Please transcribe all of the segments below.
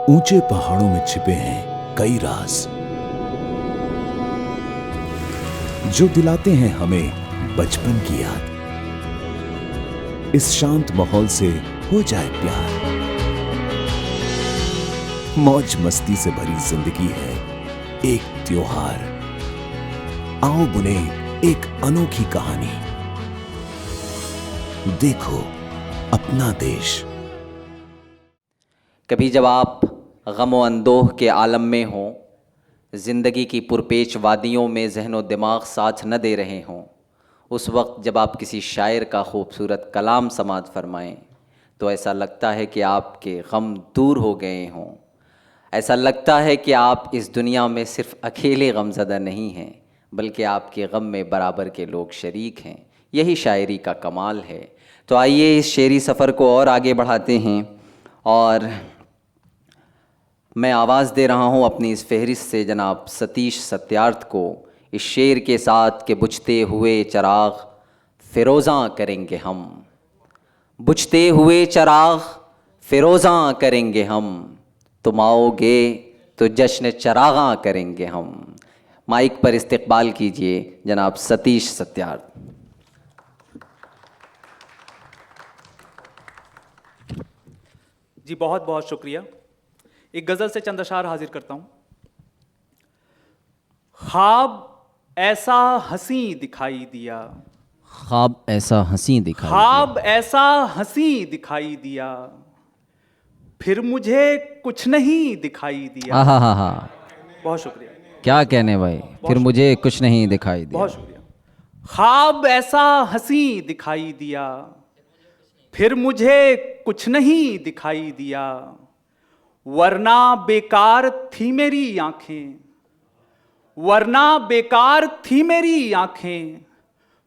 ऊंचे पहाड़ों में छिपे हैं कई राज जो दिलाते हैं हमें बचपन की याद। इस शांत माहौल से हो जाए प्यार। मौज मस्ती से भरी जिंदगी है एक त्योहार। आओ बुने एक अनोखी कहानी। देखो अपना देश। कभी जब आप गम व अंदोह के आलम में हों, ज़िंदगी की पुरपेच वादियों में ज़हनो दिमाग साथ न दे रहे हों, उस वक्त जब आप किसी शायर का खूबसूरत कलाम समाअत फरमाएं तो ऐसा लगता है कि आपके गम दूर हो गए हों। ऐसा लगता है कि आप इस दुनिया में सिर्फ़ अकेले गमज़दा नहीं हैं, बल्कि आपके गम में बराबर के लोग शरीक हैं। यही शायरी का कमाल है। तो आइए इस शेरी सफ़र को और आगे बढ़ाते हैं, और मैं आवाज़ दे रहा हूँ अपनी इस फहरिस्त से जनाब सतीश सत्यार्थ को, इस शेर के साथ कि बुझते हुए चिराग फ़िरोज़ां करेंगे हम। बुझते हुए चिराग फ़िरोज़ां करेंगे हम, तुम आओगे तो जश्न चिरागां करेंगे हम। माइक पर इस्तकबाल कीजिए जनाब सतीश सत्यार्थ। जी बहुत बहुत शुक्रिया। एक गज़ल से चंद अशार हाजिर करता हूँ। ख्वाब ऐसा हंसी दिखाई दिया, ख्वाब ऐसा हंसी दिखाई ख्वाब ऐसा हंसी दिखाई दिया, फिर मुझे कुछ नहीं दिखाई दिया। हा हा हा। बहुत शुक्रिया। क्या कहने भाई, फिर मुझे कुछ नहीं दिखाई दिया। बहुत शुक्रिया। ख्वाब ऐसा हंसी दिखाई दिया, फिर मुझे कुछ नहीं दिखाई दिया, वरना बेकार थी मेरी आंखें, वरना बेकार थी मेरी आंखें,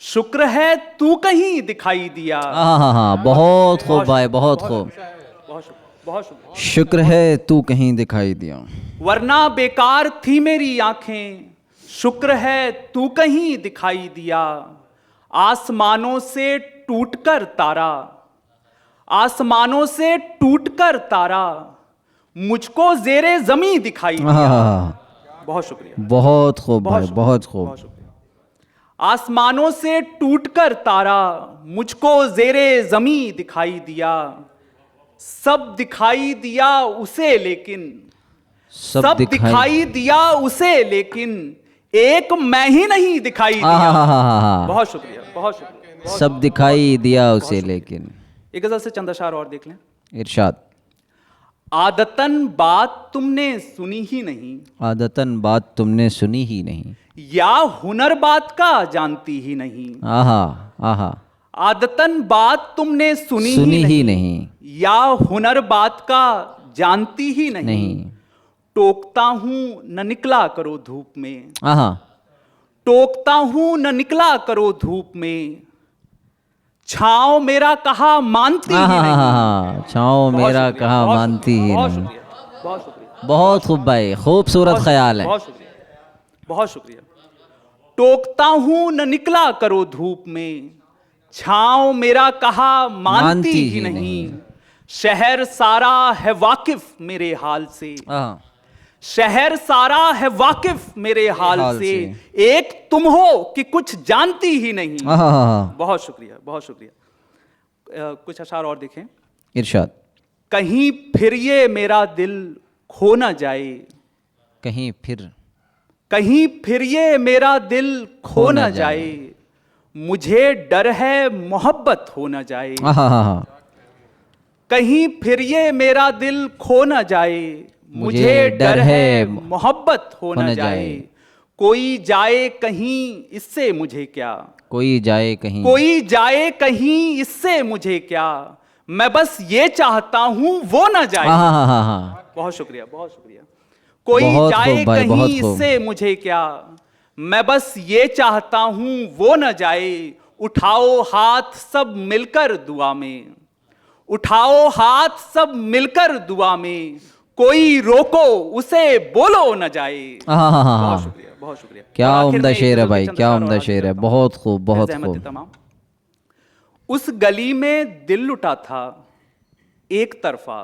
शुक्र है तू कहीं दिखाई दिया। हाँ, बहुत खूब भाई, बहुत खूब। बहुत शुक्रिया। शुक्र है तू कहीं दिखाई दिया। वरना बेकार थी मेरी आंखें, शुक्र है तू कहीं दिखाई दिया। आसमानों से टूटकर तारा, आसमानों से टूटकर तारा, मुझको जेरे जमी दिखाई दिया। बहुत शुक्रिया। बहुत खूब भाई, बहुत खूब। बहुत शुक्रिया। आसमानों से टूटकर तारा, मुझको जेरे जमी दिखाई दिया। सब दिखाई दिया उसे लेकिन, सब दिखाई दिया उसे लेकिन, एक मैं ही नहीं दिखाई दिया। बहुत शुक्रिया, बहुत शुक्रिया। सब दिखाई दिया उसे लेकिन। एक गज़ल से चंद अशार और देख लें। इरशाद। आदतन बात तुमने सुनी ही नहीं, आदतन बात तुमने सुनी ही नहीं, या हुनर बात का जानती ही नहीं। आहा आहा। आदतन बात तुमने सुनी ही नहीं, या हुनर बात का जानती ही नहीं। टोकता हूं न निकला करो धूप में, आहा। टोकता हूं न निकला करो धूप में, छाँव मेरा कहा मानती ही नहीं। छाँव मेरा कहा मानती ही नहीं। बहुत शुक्रिया। बहुत खूब भाई, खूबसूरत ख्याल है। बहुत शुक्रिया, बहुत शुक्रिया। टोकता हूं न निकला करो धूप में, छाँव मेरा कहा मानती ही नहीं। शहर सारा है वाकिफ मेरे हाल से, शहर सारा है वाकिफ मेरे हाल से, एक तुम हो कि कुछ जानती ही नहीं। बहुत शुक्रिया, बहुत शुक्रिया। कुछ अशार और देखें। इरशाद। कहीं फिर ये मेरा दिल खो न जाए, कहीं फिर, कहीं फिर ये मेरा दिल खो न जाए, मुझे डर है मोहब्बत हो न जाए। कहीं फिर ये मेरा दिल खो न जाए, मुझे डर है मोहब्बत हो न जाए। कोई जाए कहीं इससे मुझे क्या, कोई जाए कहीं, कोई जाए कहीं इससे मुझे क्या, मैं बस ये चाहता हूं वो न जाए। बहुत शुक्रिया, बहुत शुक्रिया। कोई जाए कहीं इससे मुझे क्या, मैं बस ये चाहता हूं वो न जाए। उठाओ हाथ सब मिलकर दुआ में, उठाओ हाथ सब मिलकर दुआ में, कोई रोको उसे बोलो न जाए। बहुत शुक्रिया, बहुत शुक्रिया। क्या उम्दा शेर है भाई, क्या उम्दा शेर है। बहुत खूब, बहुत खूब। उस गली में दिल लुटा था एक तरफा,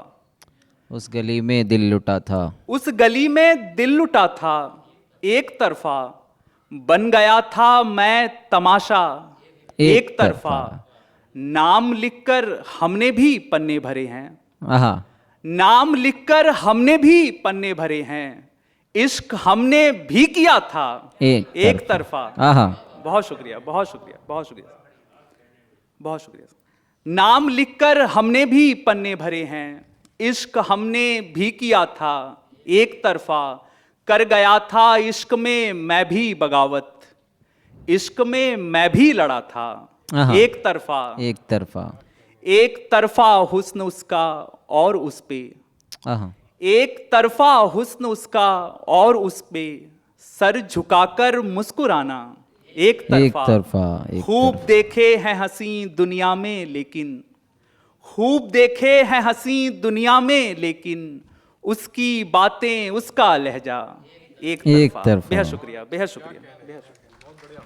उस गली में दिल लुटा था, उस गली में दिल लुटा था, एक तरफा बन गया था मैं तमाशा, एक तरफा नाम लिखकर हमने भी पन्ने भरे हैं, आहा, नाम लिखकर हमने भी पन्ने भरे हैं, इश्क हमने भी किया था एक तरफा। आहा, बहुत शुक्रिया, बहुत शुक्रिया, बहुत शुक्रिया, बहुत शुक्रिया। नाम लिखकर हमने भी पन्ने भरे हैं, इश्क हमने भी किया था एक तरफा, कर गया था इश्क में मैं भी बगावत, इश्क में मैं भी लड़ा था एक तरफा, एक तरफा, एक तरफा हुस्न उसका और उस पे, आहा, एक तरफा हुस्न उसका और उस पे सर झुकाकर मुस्कुराना एक तरफा, खूब देखे हैं हंसी दुनिया में लेकिन, खूब देखे हैं हंसी दुनिया में लेकिन, उसकी बातें उसका लहजा एक तरफा। बेहद शुक्रिया, बेहद शुक्रिया, बेहद शुक्रिया।